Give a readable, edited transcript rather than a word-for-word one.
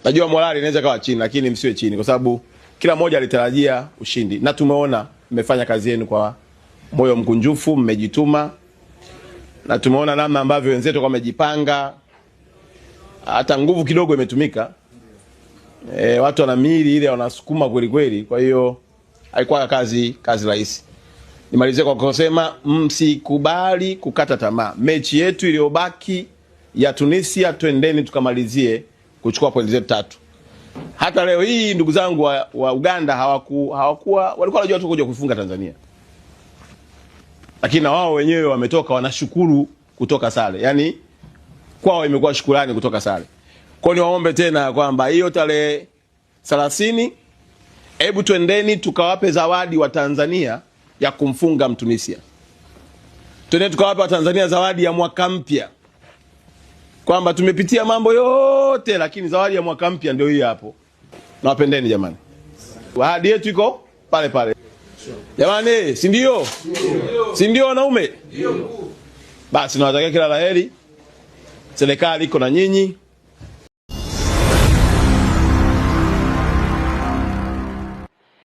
Najua morali inaweza kawa chini, lakini msiwe chini kwa sababu kila mmoja alitarajia ushindi na tumeona mmefanya kazi yenu kwa moyo mkunjufu, mmejituma na tumeona namna ambavyo wenzetu wamejipanga, hata nguvu kidogo imetumika. Watu wana mili ile wanasukuma kweli kweli, kwa hiyo haikuwa kazi rahisi. Nimalizie kwa kusema msikubali kukata tamaa. Mechi yetu iliyobaki ya Tunisia, twendeni tukamalizie kuchukua pointi zetu 3. Hata leo hii ndugu zangu wa Uganda walikuwa wanajua tu kuja kufunga Tanzania. Lakini na wao wenyewe wametoka wanashukuru kutoka sare. Yaani kwao imekuwa shukrani kutoka sare. Kwa hiyo niwaombe tena kwamba hiyo tarehe 30 hebu twendeni tukawape zawadi wa Tanzania ya kumfunga Mtunisia. Twendeni tukawape wa Tanzania zawadi ya mwaka mpya. Kwamba tumepitia mambo yote lakini zawadi ya mwaka mpya ndio hii hapo. Nawapendeni jamani. Ahadi yetu iko pale pale. Jamani, si ndio? Si ndio wanaume? Ndio. Basi nawatakia kila laheri. Serikali iko na nyinyi.